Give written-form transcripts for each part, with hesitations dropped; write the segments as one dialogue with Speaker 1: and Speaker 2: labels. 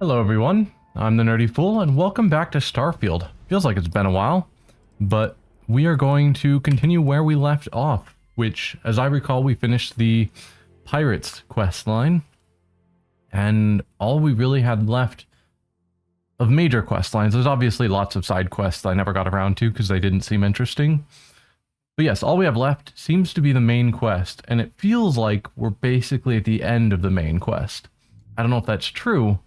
Speaker 1: Hello everyone, I'm the Nerdy Fool and welcome back to Starfield. Feels like it's been a while, but we are going to continue where we left off, which, as I recall, we finished the Pirates quest line, and all we really had left of major quest lines. There's obviously lots of side quests I never got around to because they didn't seem interesting. But yes, all we have left seems to be the main quest, and it feels like we're basically at the end of the main quest. I don't know if that's true,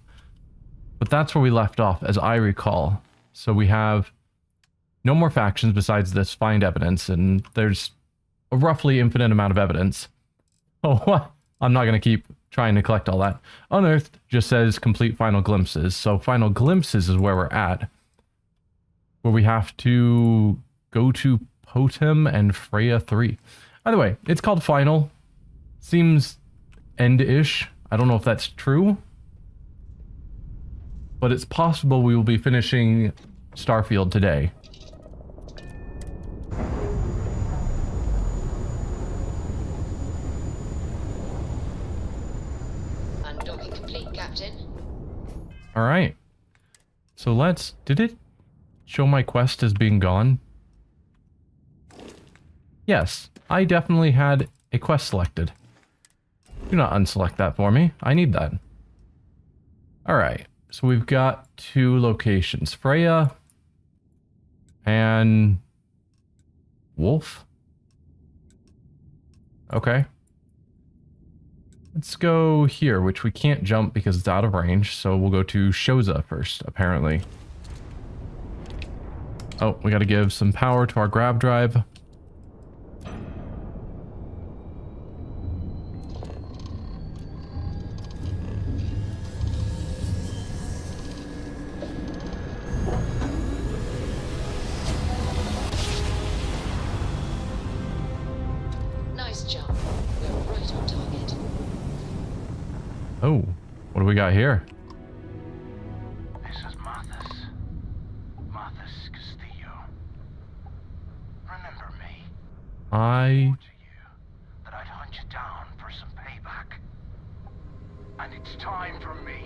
Speaker 1: but that's where we left off, as I recall. So we have no more factions besides this find evidence, and there's a roughly infinite amount of evidence. Oh, what? I'm not going to keep trying to collect all that. Unearthed just says complete final glimpses, so final glimpses is where we're at. Where we have to go to Potem and Freya 3. Either way, it's called final. Seems end-ish. I don't know if that's true, but it's possible we will be finishing Starfield today.
Speaker 2: Undocking complete, Captain.
Speaker 1: Alright. So let's... Did it show my quest as being gone? Yes, I definitely had a quest selected. Do not unselect that for me. I need that. Alright. So we've got two locations, Freya and Wolf. Okay. Let's go here, which we can't jump because it's out of range, so we'll go to Shoza first, apparently. Oh, we gotta give some power to our grab drive. Oh, what do we got here?
Speaker 3: This is Mathis Castillo. Remember me?
Speaker 1: I
Speaker 3: To you that I'd hunt you down for some payback. And it's time for me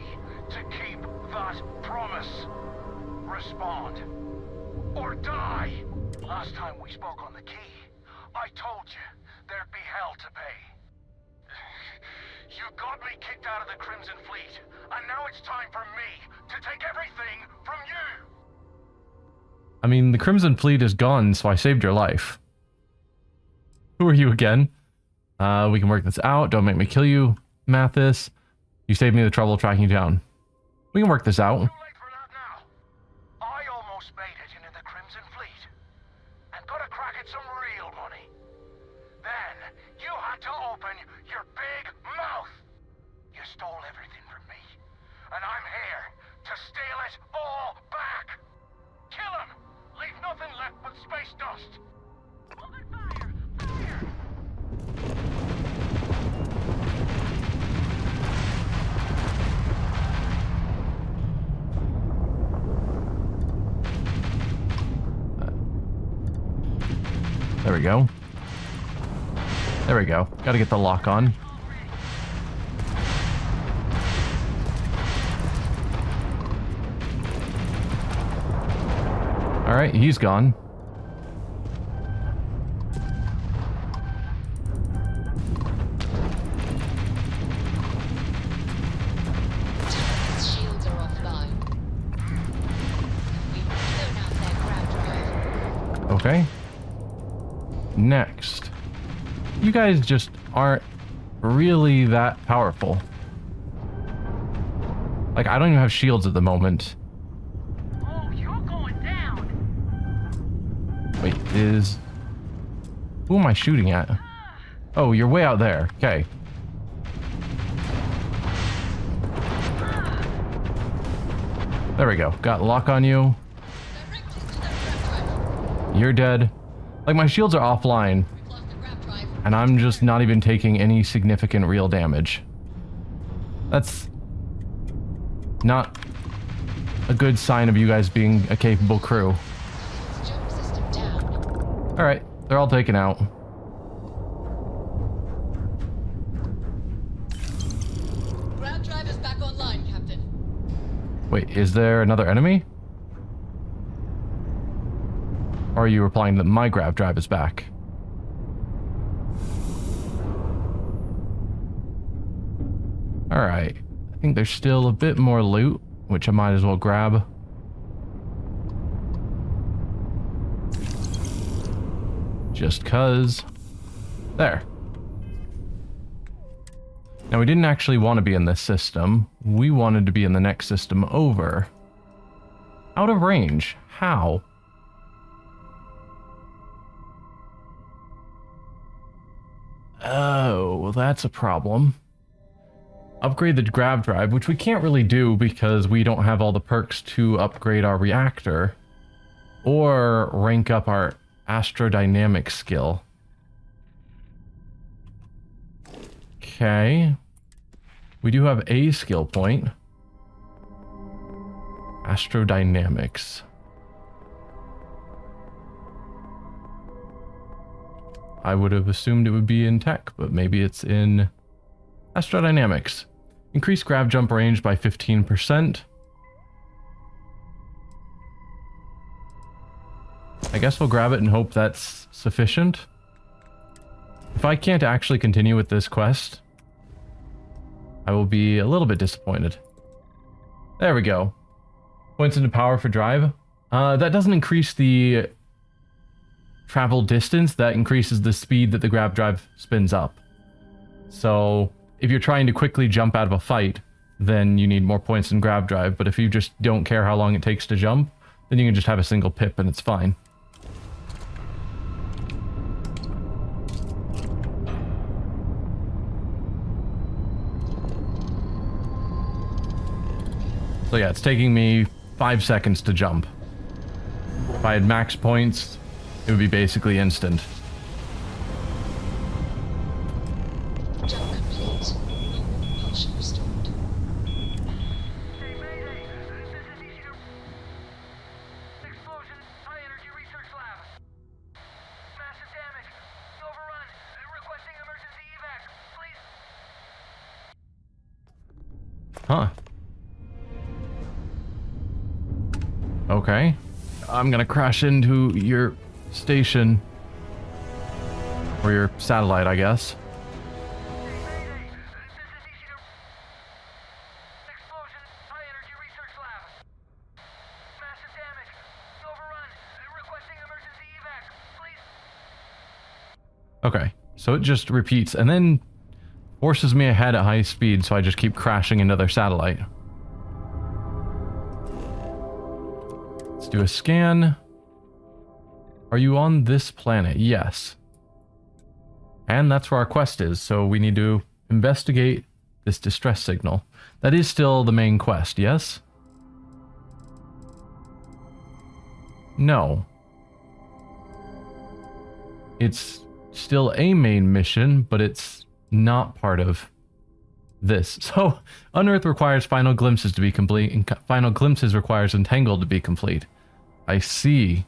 Speaker 3: to keep that promise. Respond. Or die. Last time we spoke on the key, I told you there'd be hell to pay. You got me kicked out of the Crimson Fleet, and now it's time for me to take everything from you!
Speaker 1: I mean, the Crimson Fleet is gone, so I saved your life. Who are you again? We can work this out. Don't make me kill you, Mathis. You saved me the trouble of tracking you down. We can work this out.
Speaker 3: Too late for that now. I almost made it into the Crimson Fleet, and got a crack at some real money. Then, you had to open your big mouth. You stole everything from me, and I'm here to steal it all back. Kill him! Leave nothing left but space dust. Open fire!
Speaker 1: Fire! There we go. There we go. Gotta get the lock on. Alright, he's gone.
Speaker 2: Shields are offline. We've blown out their ground drive.
Speaker 1: Okay. Next. You guys just aren't really that powerful. Like, I don't even have shields at the moment.
Speaker 3: Oh, you're going down!
Speaker 1: Wait, is... Who am I shooting at? Oh, you're way out there. Okay. There we go. Got lock on you. You're dead. Like, my shields are offline. And I'm just not even taking any significant real damage. That's not a good sign of you guys being a capable crew. Alright, they're all taken out.
Speaker 2: Ground drive is back online, Captain.
Speaker 1: Wait, is there another enemy? Or are you replying that my grav drive is back? Alright. I think there's still a bit more loot, which I might as well grab. Just cuz. There. Now, we didn't actually want to be in this system. We wanted to be in the next system over. Out of range. How? Oh, well, that's a problem. Upgrade the grav drive, which we can't really do because we don't have all the perks to upgrade our reactor. Or rank up our astrodynamic skill. Okay. We do have a skill point. Astrodynamics. I would have assumed it would be in tech, but maybe it's in astrodynamics. Increase grav jump range by 15%. I guess we'll grab it and hope that's sufficient. If I can't actually continue with this quest, I will be a little bit disappointed. There we go. Points into power for drive. That doesn't increase the travel distance, that increases the speed that the grav drive spins up. So if you're trying to quickly jump out of a fight, then you need more points in grav drive, but if you just don't care how long it takes to jump, then you can just have a single pip and it's fine. So yeah, it's taking me 5 seconds to jump. If I had max points, it would be basically instant.
Speaker 2: Jump complete. Propulsion restored.
Speaker 3: Hey, Mayday! This is easy to... Explosion, high energy research lab. Massive damage. Overrun. Requesting emergency evac, please.
Speaker 1: Huh. Okay. I'm gonna crash into your station. Or your satellite, I guess.
Speaker 3: Hey, Mayday! This is easy to... Explosion, high energy research lab. Massive damage. Overrun. Requesting emergency evac, please.
Speaker 1: Okay. So it just repeats and then forces me ahead at high speed, so I just keep crashing into their satellite. Let's do a scan. Are you on this planet? Yes. And that's where our quest is, so we need to investigate this distress signal. That is still the main quest, yes? No. It's still a main mission, but it's not part of this. So, Unearth requires final glimpses to be complete, and final glimpses requires entangled to be complete. I see.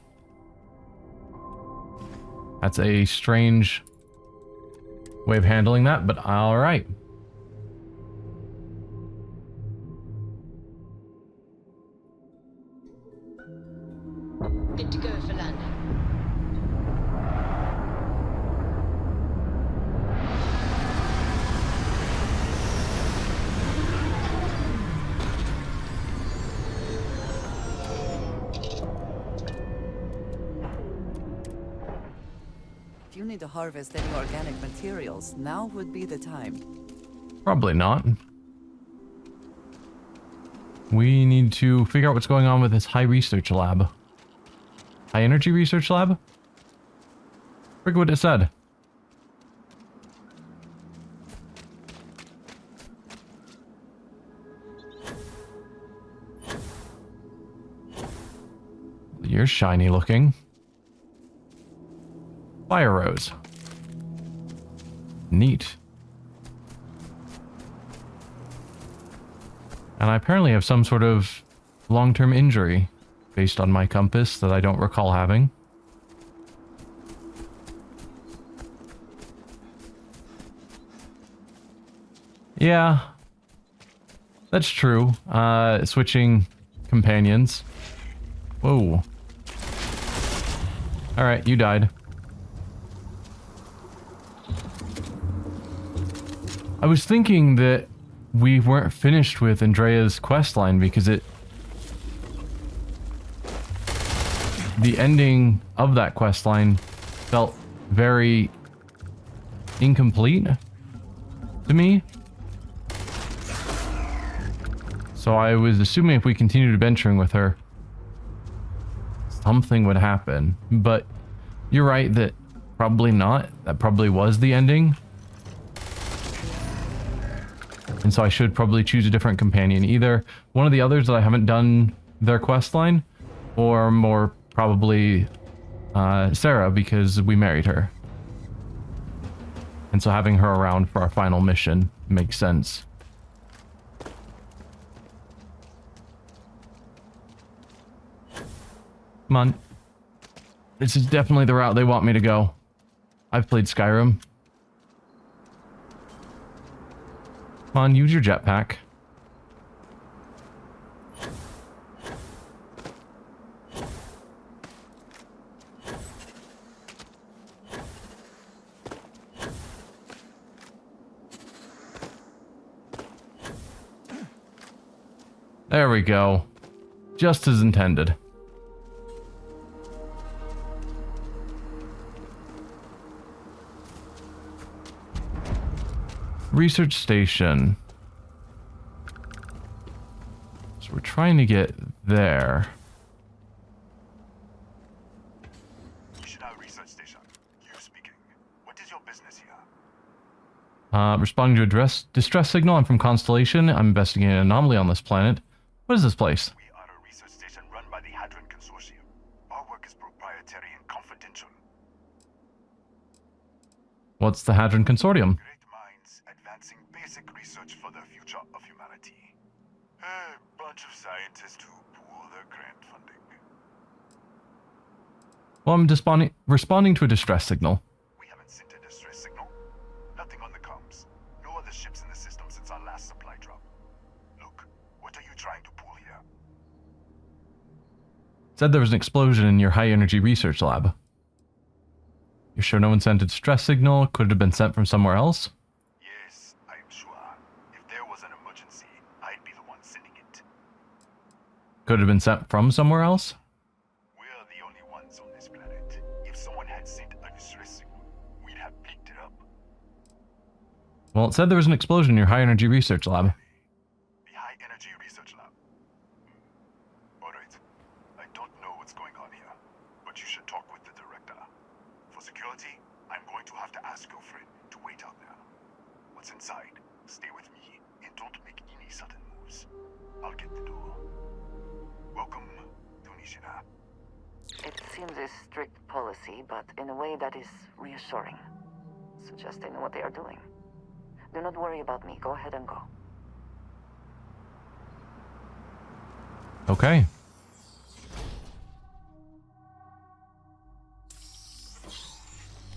Speaker 1: That's a strange way of handling that, but alright.
Speaker 2: Good to go for landing.
Speaker 4: If you need to harvest any organic materials, now would be the time.
Speaker 1: Probably not. We need to figure out what's going on with this high research lab. High energy research lab? Forget what it said. You're shiny looking. Fire rose. Neat. And I apparently have some sort of long-term injury based on my compass that I don't recall having. Yeah. That's true. Switching companions. Whoa. Alright, you died. I was thinking that we weren't finished with Andrea's questline because the ending of that questline felt very incomplete to me. So I was assuming if we continued adventuring with her, something would happen. But you're right that probably not. That probably was the ending. And so I should probably choose a different companion. Either one of the others that I haven't done their questline, or more probably Sarah, because we married her. And so having her around for our final mission makes sense. Come on. This is definitely the route they want me to go. I've played Skyrim. Come on, use your jetpack. There we go. Just as intended. Research station. So we're trying to get there.
Speaker 5: Research station. You speaking. What is your business here?
Speaker 1: Responding to a distress signal. I'm from Constellation. I'm investigating an anomaly on this planet. What is this place?
Speaker 5: We are a research station run by the Hadron Consortium. Our work is proprietary and confidential.
Speaker 1: What's the Hadron Consortium?
Speaker 5: Great minds advancing basic research for the future of humanity. A bunch of scientists who pool their grant funding.
Speaker 1: Well, I'm responding to a distress signal.
Speaker 5: We haven't sent a distress signal. Nothing on the comms. No other ships in the system since our last supply drop. Look, what are you trying to pull here?
Speaker 1: Said there was an explosion in your high-energy research lab. You're sure no one sent a distress signal? Could it have been sent from somewhere else?
Speaker 5: Yes, I am sure. If there was an emergency, I'd be the one sending it.
Speaker 1: Could it have been sent from somewhere else?
Speaker 5: We're the only ones on this planet. If someone had sent a distress signal, we'd have picked it up.
Speaker 1: Well, it said there was an explosion in your high-energy research lab.
Speaker 5: The high energy research lab. Alright. I don't know what's going on here, but you should talk with the director. For security, I'm going to have to ask your friend to wait out there. What's inside? Stay with me and don't make any sudden moves. I'll get the door. Welcome to Nishina.
Speaker 6: It seems a strict policy, but in a way that is reassuring. Suggests they know what they are doing. Do not worry about me. Go ahead and go.
Speaker 1: Okay.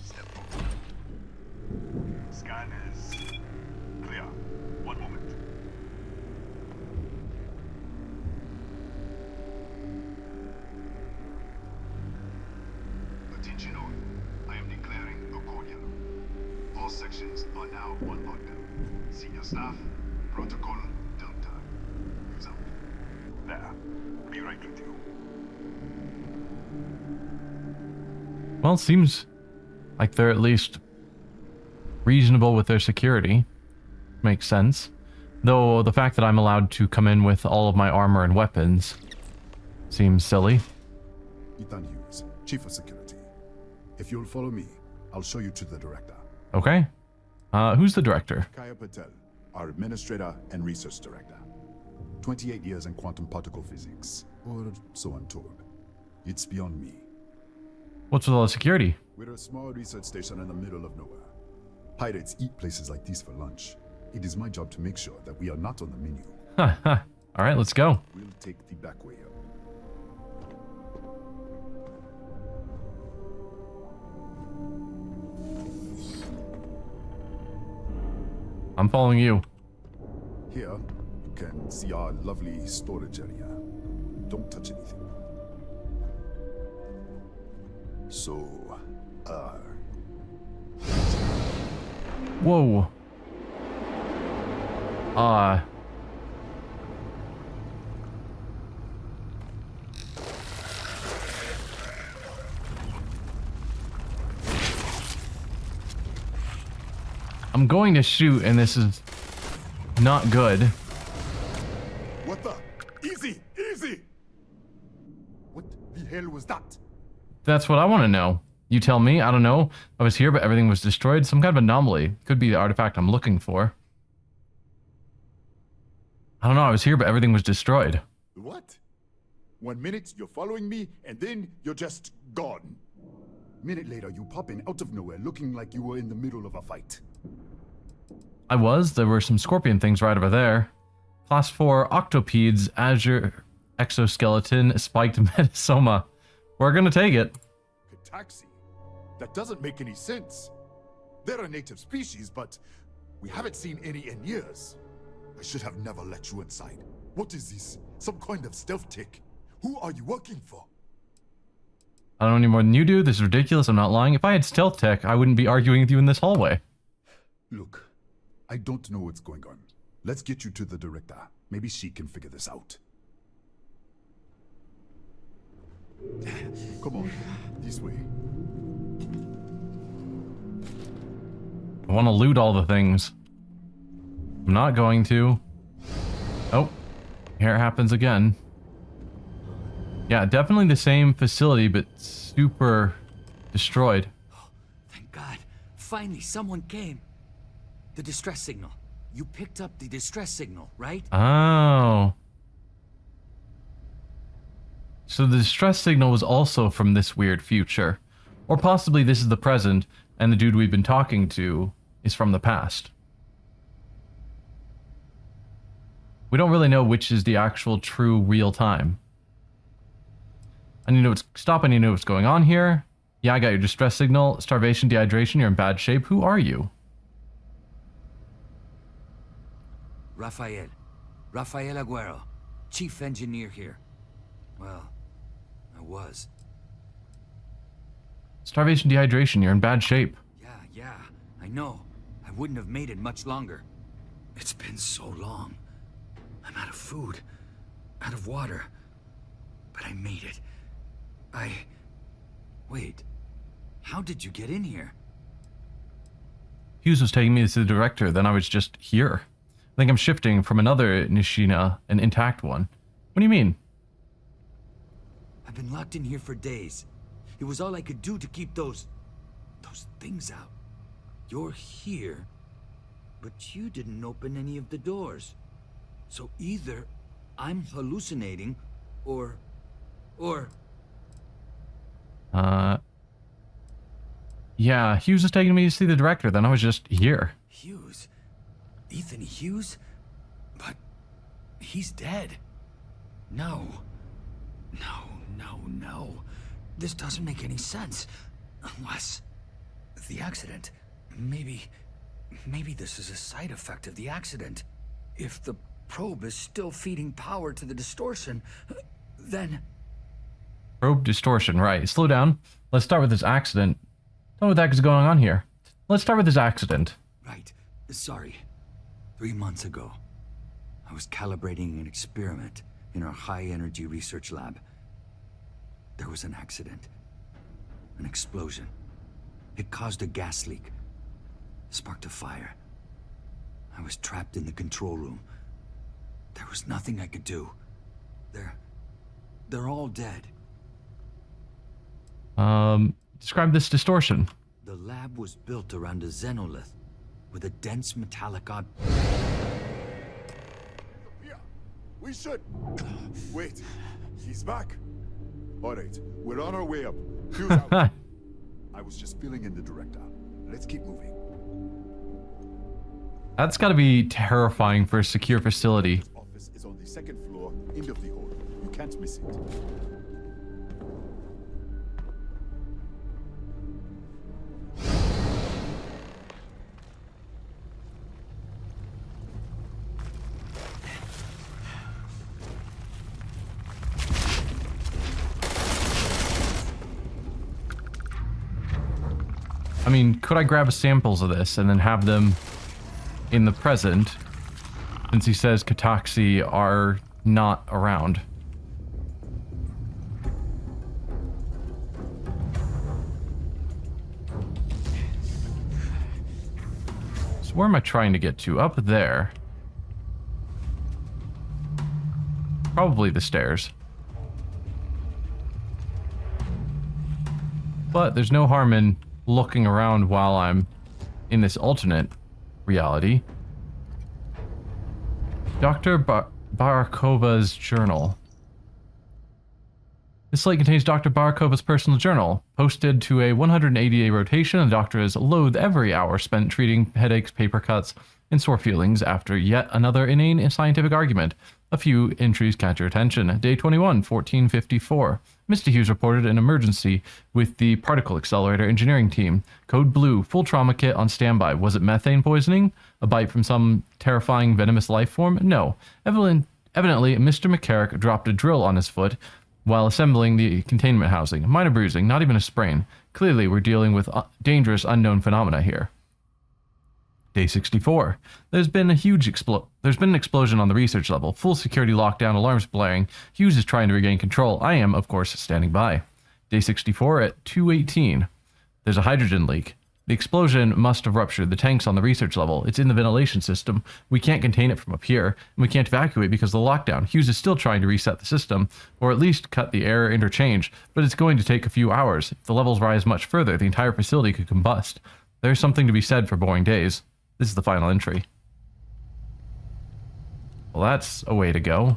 Speaker 5: Step forward. Scan is clear. One moment. Attention all. I am declaring a cordial. All sections are now on lockdown. Senior staff, protocol, Delta. Use up. There. Be right with you.
Speaker 1: Well, it seems like they're at least reasonable with their security. Makes sense. Though the fact that I'm allowed to come in with all of my armor and weapons seems silly.
Speaker 7: Ethan Hughes, Chief of Security. If you'll follow me, I'll show you to the director.
Speaker 1: Okay. Who's the director?
Speaker 7: Kaya Patel, our Administrator and Research Director. 28 years in quantum particle physics, or so I'm told. It's beyond me.
Speaker 1: What's with all the security?
Speaker 7: We're a small research station in the middle of nowhere. Pirates eat places like these for lunch. It is my job to make sure that we are not on the menu.
Speaker 1: All right, let's go.
Speaker 7: We'll take the back way up.
Speaker 1: I'm following you.
Speaker 7: Here, you look and see our lovely storage area. Don't touch anything. So,
Speaker 1: Whoa. I'm going to shoot, and this is not good.
Speaker 7: what the? Easy, easy! What the hell was that?
Speaker 1: That's what I want to know. You tell me. I don't know. I was here, but everything was destroyed. Some kind of anomaly. Could be the artifact I'm looking for. I don't know. I was here, but everything was destroyed.
Speaker 7: What? 1 minute you're following me, and then you're just gone. Minute later, you pop in out of nowhere looking like you were in the middle of a fight.
Speaker 1: I was. There were some scorpion things right over there. Class 4 octopedes, azure exoskeleton, spiked metasoma. We're gonna take it.
Speaker 7: Taxi? That doesn't make any sense. They're a native species, but we haven't seen any in years. I should have never let you inside. What is this? Some kind of stealth tick? Who are you working for?
Speaker 1: I don't know any more than you do. This is ridiculous. I'm not lying. If I had stealth tech, I wouldn't be arguing with you in this hallway.
Speaker 7: Look, I don't know what's going on. Let's get you to the director. Maybe she can figure this out. Come on, this way.
Speaker 1: I want to loot all the things. I'm not going to. Oh, here it happens again. Yeah, definitely the same facility, but super destroyed.
Speaker 8: Thank God. Finally, someone came. The distress signal. You picked up the distress signal, right?
Speaker 1: Oh. So the distress signal was also from this weird future. Or possibly this is the present, and the dude we've been talking to is from the past. We don't really know which is the actual true real time. I need to know stop, I need to know what's going on here. Yeah, I got your distress signal. Starvation, dehydration, you're in bad shape. Who are you?
Speaker 8: Rafael Aguero, chief engineer here. Well, I was.
Speaker 1: Starvation, dehydration, you're in bad shape.
Speaker 8: Yeah, I know. I wouldn't have made it much longer. It's been so long. I'm out of food, out of water. But I made it. Wait. How did you get in here?
Speaker 1: Hughes was taking me to the director, then I was just here. I think I'm shifting from another Nishina, an intact one. What do you mean?
Speaker 8: I've been locked in here for days. It was all I could do to keep those things out. You're here, but you didn't open any of the doors. So either I'm hallucinating, or...
Speaker 1: Yeah, Hughes was taking me to see the director, then I was just here.
Speaker 8: Hughes? Ethan Hughes? But he's dead. No. This doesn't make any sense. Unless... the accident. Maybe this is a side effect of the accident. If the probe is still feeding power to the distortion, then...
Speaker 1: Probe distortion, right. Slow down. Let's start with this accident. Tell me what the heck is going on here. Let's start with this accident.
Speaker 8: Right. Sorry. 3 months ago, I was calibrating an experiment in our high-energy research lab. There was an accident. An explosion. It caused a gas leak. Sparked a fire. I was trapped in the control room. There was nothing I could do. They're all dead.
Speaker 1: Describe this distortion.
Speaker 8: The lab was built around a xenolith with a dense metallic
Speaker 7: Yeah, we should... Wait, he's back. All right, we're on our way up. Fuse out. I was just filling in the director. Let's keep moving.
Speaker 1: That's gotta be terrifying for a secure facility.
Speaker 7: His office is on the second floor, end of the hall. You can't miss it.
Speaker 1: I mean, could I grab samples of this and then have them in the present, since he says Kataxi are not around? So where am I trying to get to? Up there. Probably the stairs. But there's no harm in looking around while I'm in this alternate reality. Dr. Barakova's journal. This slate contains Dr. Barakova's personal journal. Posted to a 180-day rotation, the doctor has loathed every hour spent treating headaches, paper cuts, and sore feelings after yet another inane scientific argument. A few entries catch your attention. Day 21, 1454. Mr. Hughes reported an emergency with the particle accelerator engineering team. Code Blue, full trauma kit on standby. Was it methane poisoning? A bite from some terrifying venomous life form? No. Evidently, Mr. McCarrick dropped a drill on his foot while assembling the containment housing. Minor bruising, not even a sprain. Clearly, we're dealing with dangerous unknown phenomena here. Day 64. There's been an explosion on the research level. Full security lockdown, alarms blaring. Hughes is trying to regain control. I am, of course, standing by. Day 64 at 2:18. There's a hydrogen leak. The explosion must have ruptured the tanks on the research level. It's in the ventilation system. We can't contain it from up here, and we can't evacuate because of the lockdown. Hughes is still trying to reset the system, or at least cut the air interchange, but it's going to take a few hours. If the levels rise much further, the entire facility could combust. There's something to be said for boring days. This is the final entry. Well, that's a way to go.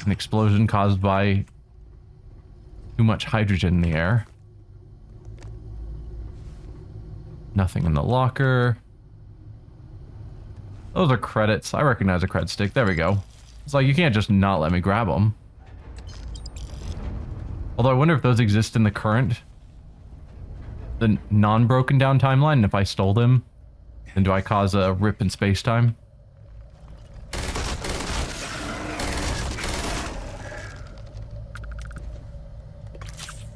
Speaker 1: An explosion caused by too much hydrogen in the air. Nothing in the locker. Those are credits. I recognize a cred stick. There we go. It's like, you can't just not let me grab them. Although I wonder if those exist in the current, the non-broken down timeline, and if I stole them, then do I cause a rip in space-time?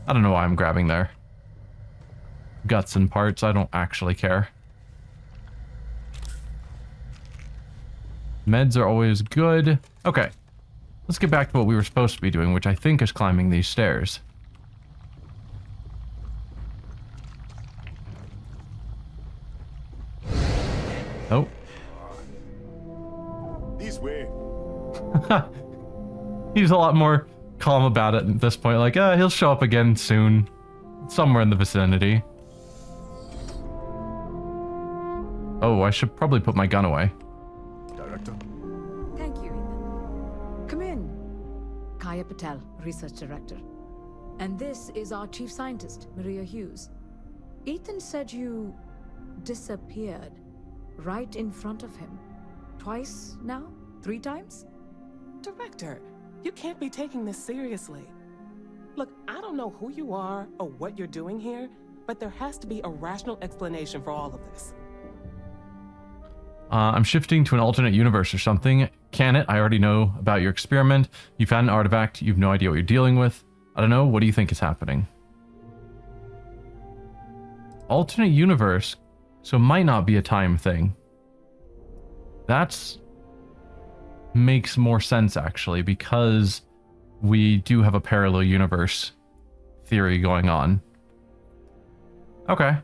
Speaker 1: I don't know why I'm grabbing there. Guts and parts, I don't actually care. Meds are always good. Okay. Let's get back to what we were supposed to be doing, which I think is climbing these stairs. Oh.
Speaker 7: This way.
Speaker 1: He's a lot more calm about it at this point. Like, he'll show up again soon. Somewhere in the vicinity. Oh, I should probably put my gun away.
Speaker 7: Director.
Speaker 9: Thank you, Ethan. Come in. Kaya Patel, Research Director. And this is our Chief Scientist, Maria Hughes. Ethan said you disappeared right in front of him. Twice now? 3 times?
Speaker 10: Director, you can't be taking this seriously. Look, I don't know who you are or what you're doing here, but there has to be a rational explanation for all of this.
Speaker 1: I'm shifting to an alternate universe or something. Can it? I already know about your experiment. You've had an artifact. You've no idea what you're dealing with. I don't know. What do you think is happening? Alternate universe. So it might not be a time thing. That's makes more sense, actually, because we do have a parallel universe theory going on. Okay. I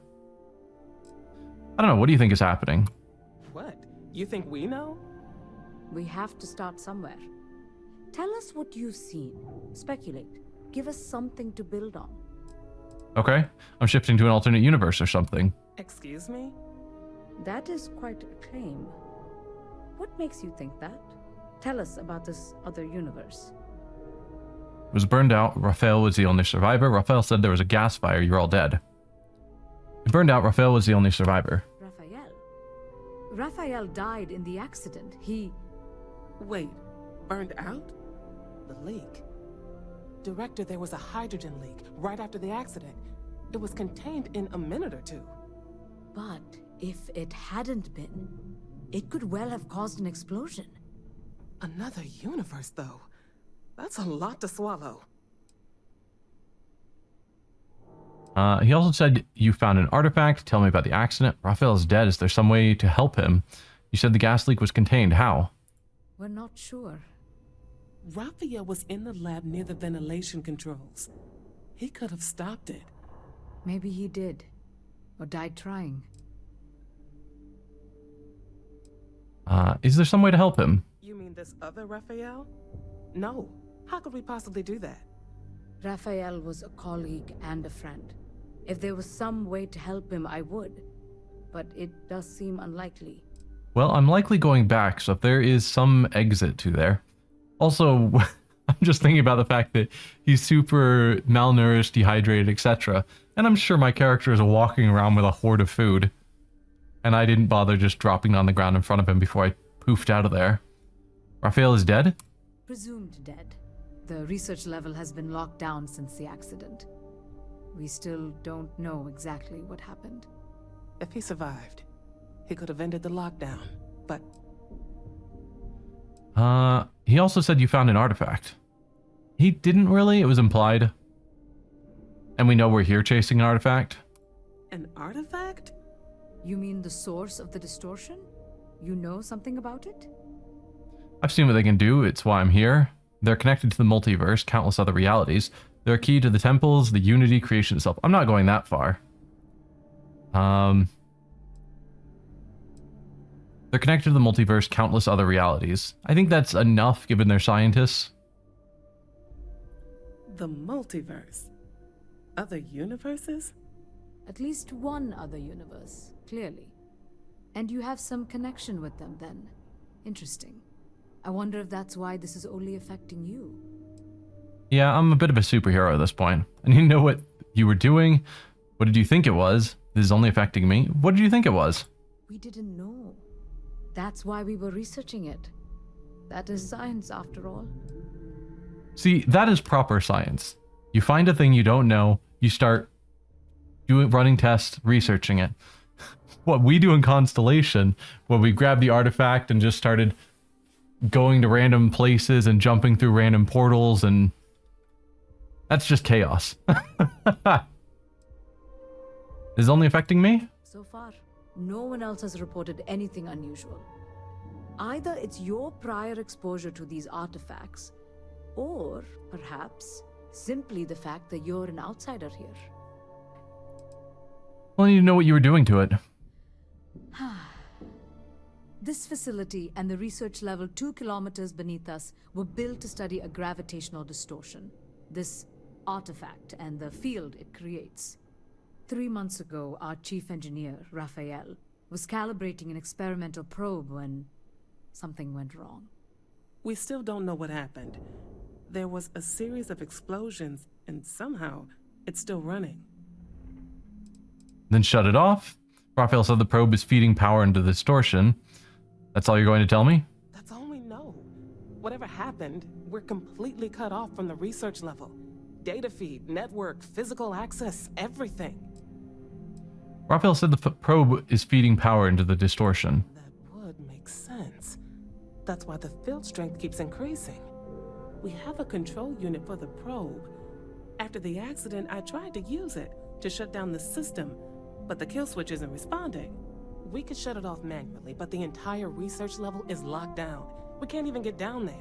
Speaker 1: don't know. What do you think is happening?
Speaker 10: What? You think we know?
Speaker 9: We have to start somewhere. Tell us what you've seen. Speculate. Give us something to build on.
Speaker 1: Okay. I'm shifting to an alternate universe or something.
Speaker 10: Excuse me?
Speaker 9: That is quite a claim. What makes you think that? Tell us about this other universe.
Speaker 1: It was burned out. Raphael was the only survivor. Raphael said there was a gas fire. You're all dead. It burned out. Raphael was the only survivor.
Speaker 9: Raphael died in the accident. He...
Speaker 10: Wait, burned out? The leak. Director, there was a hydrogen leak right after the accident. It was contained in a minute or two.
Speaker 9: But if it hadn't been, it could well have caused an explosion.
Speaker 10: Another universe, though. That's a lot to swallow.
Speaker 1: He also said you found an artifact. Tell me about the accident. Raphael is dead. Is there some way to help him? You said the gas leak was contained. How?
Speaker 9: We're not sure.
Speaker 10: Raphael was in the lab near the ventilation controls. He could have stopped it.
Speaker 9: Maybe he did. Or died trying.
Speaker 1: Is there some way to help him?
Speaker 10: You mean this other Raphael? No. How could we possibly do that?
Speaker 9: Raphael was a colleague and a friend. If there was some way to help him, I would. But it does seem unlikely.
Speaker 1: Well, I'm likely going back, so if there is some exit to there. Also, I'm just thinking about the fact that he's super malnourished, dehydrated, etc. And I'm sure my character is walking around with a hoard of food. And I didn't bother just dropping on the ground in front of him before I poofed out of there. Raphael is dead?
Speaker 9: Presumed dead. The research level has been locked down since the accident. We still don't know exactly what happened.
Speaker 10: If he survived, he could have ended the lockdown, but...
Speaker 1: He also said you found an artifact. He didn't really, it was implied. And we know we're here chasing an artifact.
Speaker 10: An artifact?
Speaker 9: You mean the source of the distortion? You know something about it?
Speaker 1: I've seen what they can do, it's why I'm here. They're connected to the multiverse, countless other realities. They're a key to the temples, the unity, creation itself. I'm not going that far. They're connected to the multiverse, countless other realities. I think that's enough, given they're scientists.
Speaker 10: The multiverse? Other universes?
Speaker 9: At least one other universe, clearly. And you have some connection with them then. Interesting. I wonder if that's why this is only affecting you.
Speaker 1: Yeah, I'm a bit of a superhero at this point. I need to know what you were doing. What did you think it was? This is only affecting me. What did you think it was?
Speaker 9: We didn't know. That's why we were researching it. That is science, after all.
Speaker 1: See, that is proper science. You find a thing you don't know, you start running tests, researching it. What we do in Constellation, where we grabbed the artifact and just started going to random places and jumping through random portals, and that's just chaos. Is it only affecting me?
Speaker 9: So far, no one else has reported anything unusual. Either it's your prior exposure to these artifacts, or perhaps simply the fact that you're an outsider here.
Speaker 1: Well, I need to know what you were doing to it.
Speaker 9: This facility and the research level 2 kilometers beneath us were built to study a gravitational distortion, this artifact and the field it creates. 3 months ago, our chief engineer, Raphael, was calibrating an experimental probe when something went wrong.
Speaker 10: We still don't know what happened. There was a series of explosions, and somehow it's still running.
Speaker 1: Then shut it off. Raphael said the probe is feeding power into the distortion. That's all you're going to tell me?
Speaker 10: That's all we know. Whatever happened, we're completely cut off from the research level. Data feed, network, physical access, everything.
Speaker 1: Raphael said the probe is feeding power into the distortion.
Speaker 10: That would make sense. That's why the field strength keeps increasing. We have a control unit for the probe. After the accident, I tried to use it to shut down the system, but the kill switch isn't responding. We could shut it off manually, but the entire research level is locked down. We can't even get down there.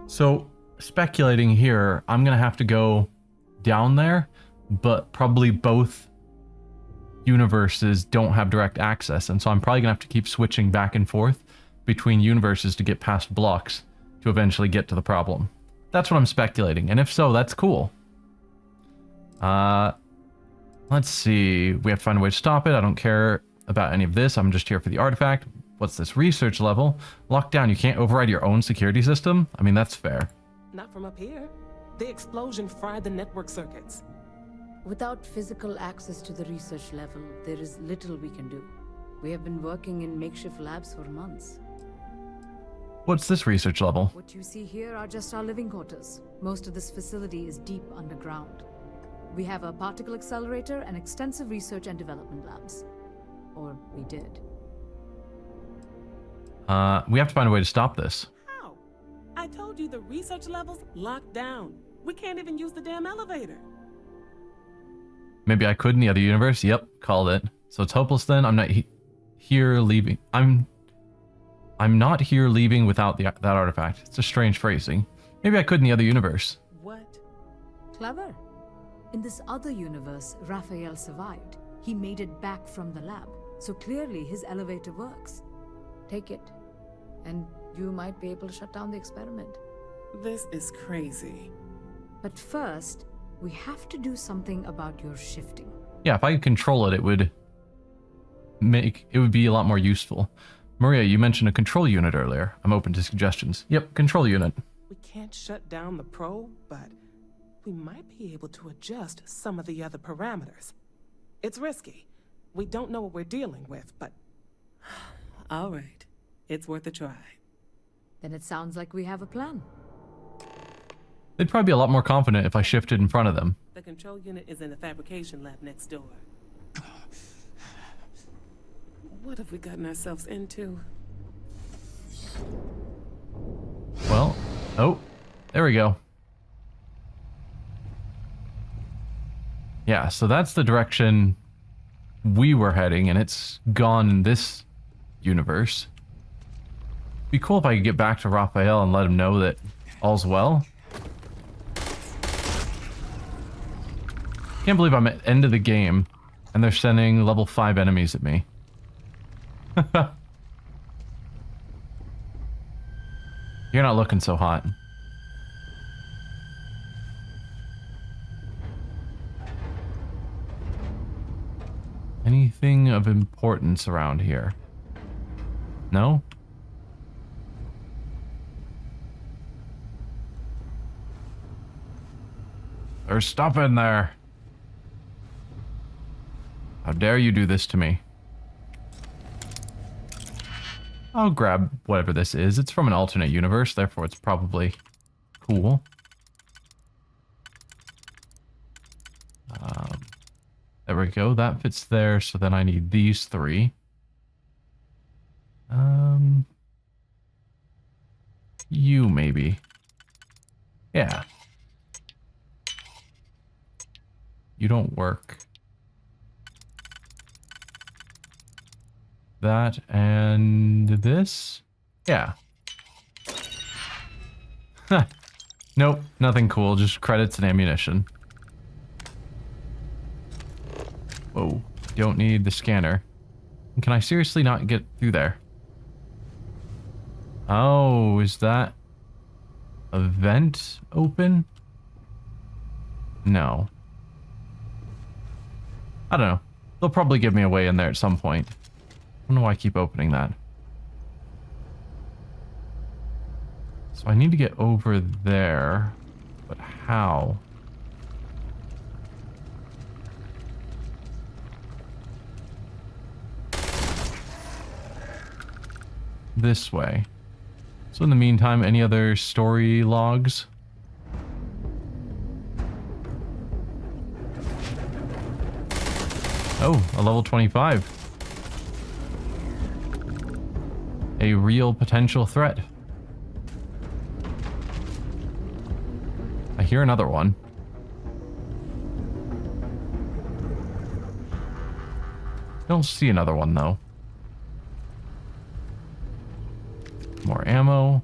Speaker 1: So, speculating here, I'm going to have to go down there, but probably both universes don't have direct access, and so I'm probably going to have to keep switching back and forth between universes to get past blocks to eventually get to the problem. That's what I'm speculating, and if so, that's cool. Let's see. We have to find a way to stop it. I don't care about any of this. I'm just here for the artifact. What's this research level? Locked down. You can't override your own security system? I mean, that's fair.
Speaker 10: Not from up here. The explosion fried the network circuits.
Speaker 9: Without physical access to the research level, there is little we can do. We have been working in makeshift labs for months.
Speaker 1: What's this research level?
Speaker 9: What you see here are just our living quarters. Most of this facility is deep underground. We have a particle accelerator and extensive research and development labs. Or we did.
Speaker 1: We have to find a way to stop this.
Speaker 10: How? I told you the research level's locked down. We can't even use the damn elevator.
Speaker 1: Maybe I could in the other universe. Yep, called it. So it's hopeless then. I'm not here leaving. I'm not here leaving without that artifact. It's a strange phrasing. Maybe I could in the other universe.
Speaker 10: What?
Speaker 9: Clever. In this other universe, Raphael survived. He made it back from the lab, so clearly his elevator works. Take it, and you might be able to shut down the experiment.
Speaker 10: This is crazy.
Speaker 9: But first, we have to do something about your shifting.
Speaker 1: Yeah, if I could control it, it would be a lot more useful. Maria, you mentioned a control unit earlier. I'm open to suggestions. Yep, control unit.
Speaker 10: We can't shut down the probe, but we might be able to adjust some of the other parameters. It's risky. We don't know what we're dealing with, but... All right. It's worth a try.
Speaker 9: Then it sounds like we have a plan.
Speaker 1: They'd probably be a lot more confident if I shifted in front of them.
Speaker 10: The control unit is in the fabrication lab next door. What have we gotten ourselves into?
Speaker 1: Well, oh, there we go. Yeah, so that's the direction we were heading, and it's gone in this universe. Be cool if I could get back to Raphael and let him know that all's well. Can't believe I'm at the end of the game, and they're sending level 5 enemies at me. You're not looking so hot. Anything of importance around here? No? There's stuff in there. How dare you do this to me? I'll grab whatever this is. It's from an alternate universe, therefore it's probably cool. There we go. That fits there, so then I need these 3. You maybe. Yeah. You don't work. That and this? Yeah. Nope, nothing cool, just credits and ammunition. Whoa, don't need the scanner. Can I seriously not get through there? Oh, is that a vent open? No. I don't know. They'll probably give me a way in there at some point. I don't know why I keep opening that. So I need to get over there, but how? This way. So in the meantime, any other story logs? Oh, a level 25. A real potential threat. I hear another one. Don't see another one though. More ammo.